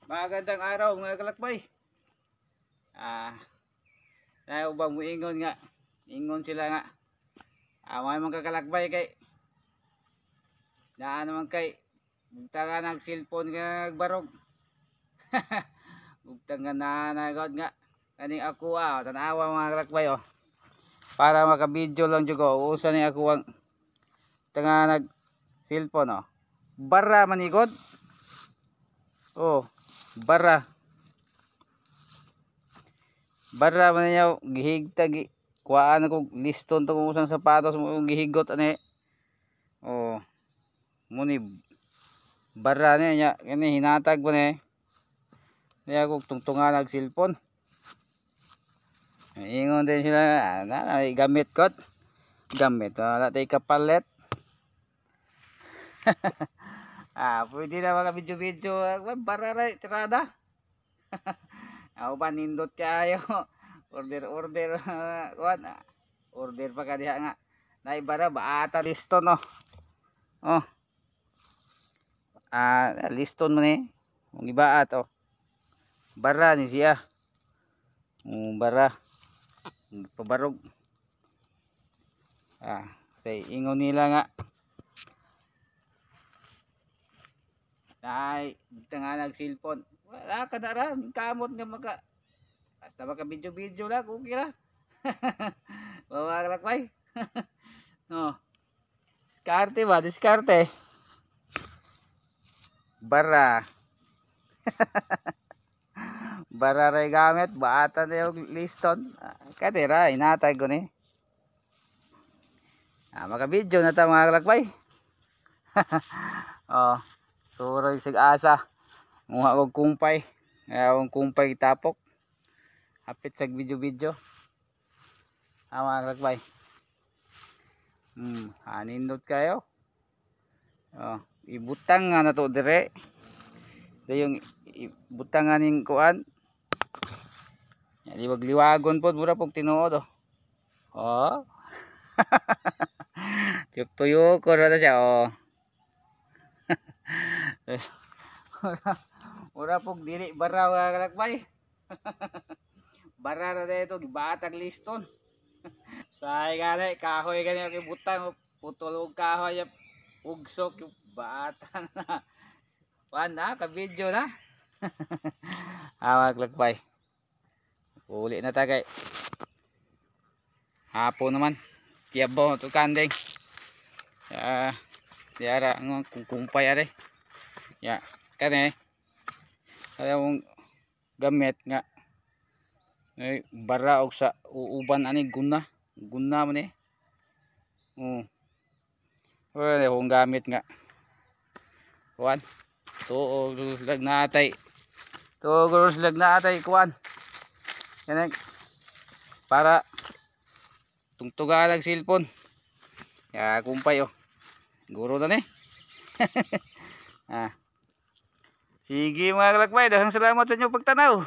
Magandang araw mga kalakbay. Tayo ubang muingon nga. Ingon sila nga. May mga kakalakbay kay na naman kay bugtanga nag cellphone nga nagbarog. Bugtanga na nagod nga. Kaning ako tanawa mga kalakbay Para maka-video lang jud ko. Usa ni ako ang tanga nag cellphone Bara manikod. Bara man niya gihigta kuhaan ako liston to kung usang sapatos mo gihigot ani. Muni bara niya kani hinatag po ni. Niya ko tungtungan nag cellphone. Ingon din sila na gamit kot. Gamit wala tay kapalit. Pwede na mga video-video bara ra tirada. Ba nindot kayo. Order order pa ka diha nga. Naibara baata liston liston mo ni. Ang ibaat bara ni siya. Bara pabarog. Say ingon nila nga. Tanga nag cellphone. Wala ka na ra, kamot nga basta maka video lang, okay lang. Bawa kalakbay. Diskarte ba? Diskarte. Bara. Bara ray gamit, baata na yung liston. Katira, inatay ko ni. Maka video na ta mga kalakbay. Suro yung sig-asa. Nguha kong kumpay. Kaya akong kumpay tapok. Hapit sa video. Mga kalakbay. Nindot kayo. Ibutang nga na to dire. Ito yung ibutang nga ning kuan. Liwag-liwagon po. Mura pong tinuod Tuyok-tuyok ko na siya Mura pong dili bara mga kalakbay. Bara na dito gibatag liston. Say gani kahoy gani ang ibutang putol og kahoy ugsok yung bata na. Wala ka video na. Mga kalakbay. Uli na tagay. Hapon naman. Tiyabaw to kandeng. Diara ang kumpay are. Kani yung gamit nga bara og sa uban ani guna mo ni. Wala akong gamit nga kuan tuog lag natay kuan yan para tungtugan ang cellphone kumpay guro na ni. Sige mga kalakbay, daghang salamat sa inyong pagtanaw.